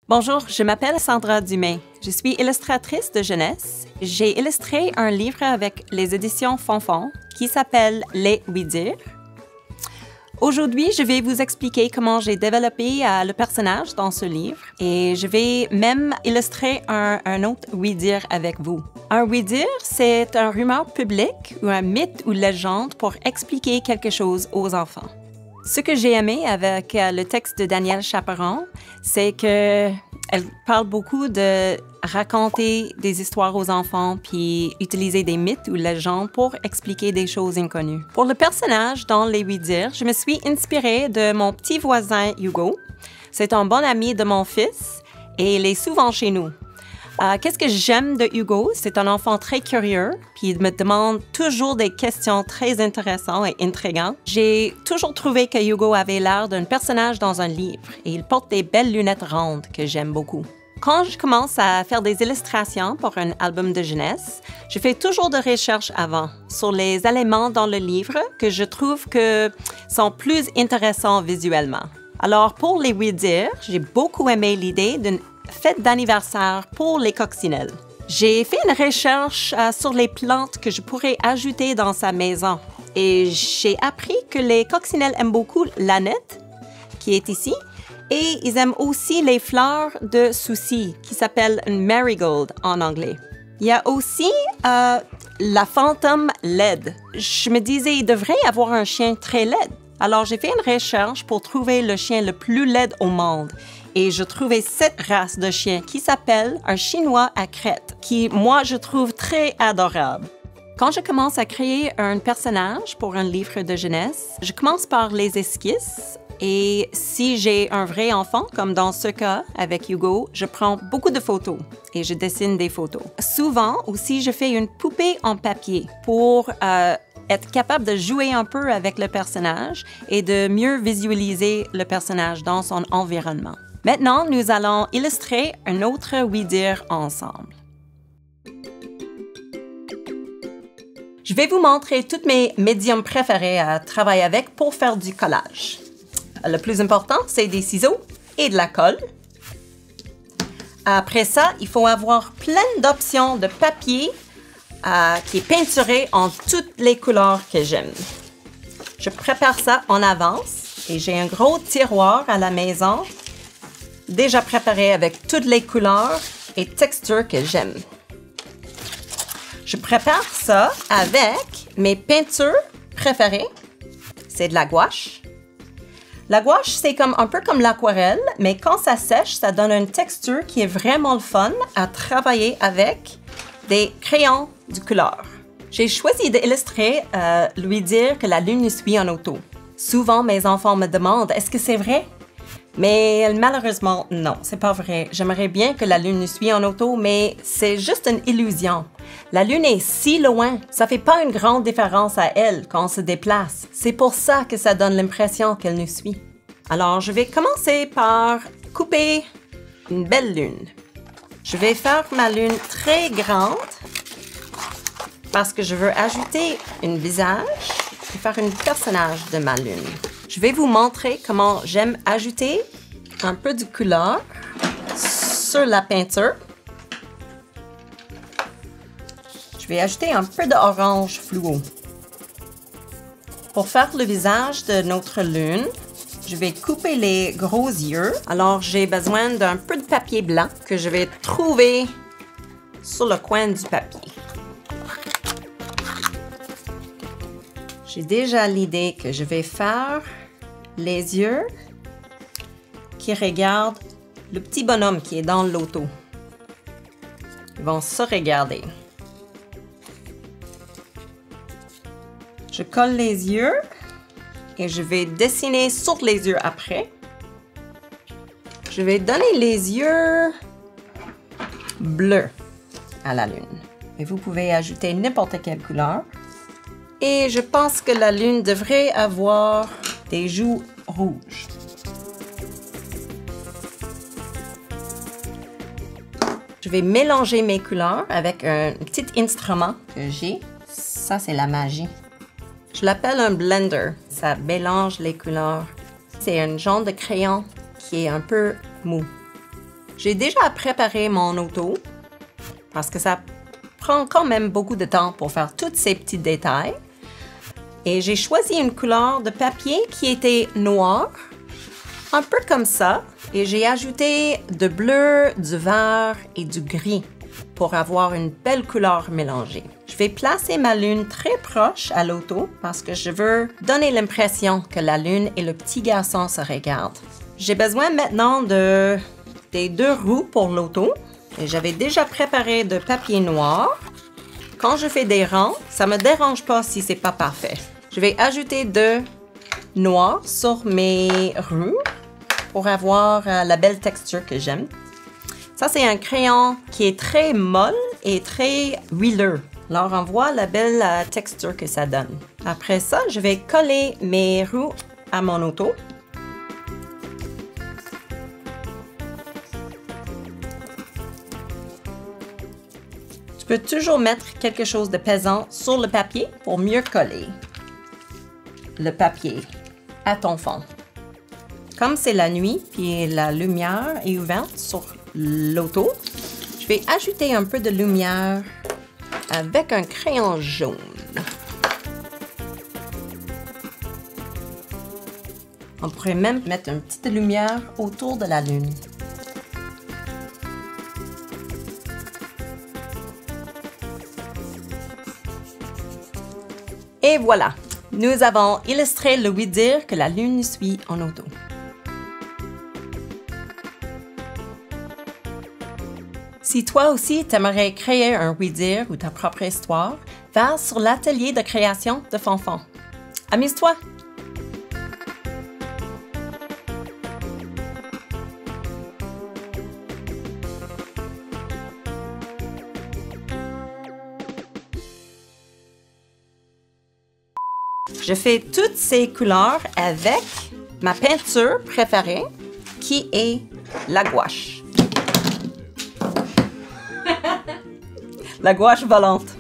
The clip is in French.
Bonjour, je m'appelle Sandra Dumais. Je suis illustratrice de jeunesse. J'ai illustré un livre avec les éditions Fonfon qui s'appelle Les Oui-Dire. Aujourd'hui, je vais vous expliquer comment j'ai développé le personnage dans ce livre et je vais même illustrer un autre oui-dire avec vous. Un oui-dire, c'est un rumeur publique ou un mythe ou légende pour expliquer quelque chose aux enfants. Ce que j'ai aimé avec le texte de Danielle Chaperon, c'est qu'elle parle beaucoup de raconter des histoires aux enfants puis utiliser des mythes ou légendes pour expliquer des choses inconnues. Pour le personnage dans Les Oui-Dire, je me suis inspirée de mon petit voisin Hugo. C'est un bon ami de mon fils et il est souvent chez nous. Qu'est-ce que j'aime de Hugo? C'est un enfant très curieux, puis il me demande toujours des questions très intéressantes et intrigantes. J'ai toujours trouvé que Hugo avait l'air d'un personnage dans un livre et il porte des belles lunettes rondes que j'aime beaucoup. Quand je commence à faire des illustrations pour un album de jeunesse, je fais toujours des recherches avant sur les éléments dans le livre que je trouve que sont plus intéressants visuellement. Alors, pour les oui-dire, j'ai beaucoup aimé l'idée d'une fête d'anniversaire pour les coccinelles. J'ai fait une recherche sur les plantes que je pourrais ajouter dans sa maison et j'ai appris que les coccinelles aiment beaucoup l'aneth, qui est ici, et ils aiment aussi les fleurs de souci, qui s'appellent une marigold en anglais. Il y a aussi la fantôme laide. Je me disais, il devrait y avoir un chien très laid. Alors, j'ai fait une recherche pour trouver le chien le plus laid au monde. Et je trouvais cette race de chien qui s'appelle un chinois à crête, qui, moi, je trouve très adorable. Quand je commence à créer un personnage pour un livre de jeunesse, je commence par les esquisses. Et si j'ai un vrai enfant, comme dans ce cas avec Hugo, je prends beaucoup de photos et je dessine des photos. Souvent aussi, je fais une poupée en papier pour être capable de jouer un peu avec le personnage et de mieux visualiser le personnage dans son environnement. Maintenant, nous allons illustrer un autre oui-dire ensemble. Je vais vous montrer tous mes médiums préférés à travailler avec pour faire du collage. Le plus important, c'est des ciseaux et de la colle. Après ça, il faut avoir plein d'options de papier qui est peinturé en toutes les couleurs que j'aime. Je prépare ça en avance et j'ai un gros tiroir à la maison déjà préparé avec toutes les couleurs et textures que j'aime. Je prépare ça avec mes peintures préférées. C'est de la gouache. La gouache, c'est un peu comme l'aquarelle, mais quand ça sèche, ça donne une texture qui est vraiment le fun à travailler avec des crayons de couleur. J'ai choisi d'illustrer lui dire que la lune nous suit en auto. Souvent, mes enfants me demandent « Est-ce que c'est vrai? » Mais malheureusement, non, c'est pas vrai. J'aimerais bien que la lune nous suit en auto, mais c'est juste une illusion. La lune est si loin, ça fait pas une grande différence à elle quand on se déplace. C'est pour ça que ça donne l'impression qu'elle nous suit. Alors, je vais commencer par couper une belle lune. Je vais faire ma lune très grande parce que je veux ajouter un visage et faire un personnage de ma lune. Je vais vous montrer comment j'aime ajouter un peu de couleur sur la peinture. Je vais ajouter un peu d'orange fluo. Pour faire le visage de notre lune, je vais couper les gros yeux. Alors, j'ai besoin d'un peu de papier blanc que je vais trouver sur le coin du papier. J'ai déjà l'idée que je vais faire les yeux qui regardent le petit bonhomme qui est dans l'auto. Ils vont se regarder. Je colle les yeux et je vais dessiner sur les yeux après. Je vais donner les yeux bleus à la lune. Et vous pouvez ajouter n'importe quelle couleur. Et je pense que la lune devrait avoir des joues rouges. Je vais mélanger mes couleurs avec un petit instrument que j'ai. Ça, c'est la magie. Je l'appelle un blender. Ça mélange les couleurs. C'est un genre de crayon qui est un peu mou. J'ai déjà préparé mon auto parce que ça prend quand même beaucoup de temps pour faire tous ces petits détails. Et j'ai choisi une couleur de papier qui était noire, un peu comme ça. Et j'ai ajouté du bleu, du vert et du gris pour avoir une belle couleur mélangée. Je vais placer ma lune très proche à l'auto parce que je veux donner l'impression que la lune et le petit garçon se regardent. J'ai besoin maintenant des 2 roues pour l'auto. Et j'avais déjà préparé de papier noir. Quand je fais des rangs, ça ne me dérange pas si c'est pas parfait. Je vais ajouter de noir sur mes roues pour avoir la belle texture que j'aime. Ça, c'est un crayon qui est très molle et très huileux. Alors, on voit la belle texture que ça donne. Après ça, je vais coller mes roues à mon auto. Tu peux toujours mettre quelque chose de pesant sur le papier pour mieux coller le papier à ton fond. Comme c'est la nuit puis la lumière est ouverte sur l'auto, je vais ajouter un peu de lumière avec un crayon jaune. On pourrait même mettre une petite lumière autour de la lune. Et voilà, nous avons illustré le oui-dire que la lune suit en auto. Si toi aussi t'aimerais créer un oui-dire ou ta propre histoire, va sur l'atelier de création de Fonfon. Amuse-toi! Je fais toutes ces couleurs avec ma peinture préférée, qui est la gouache. La gouache volante.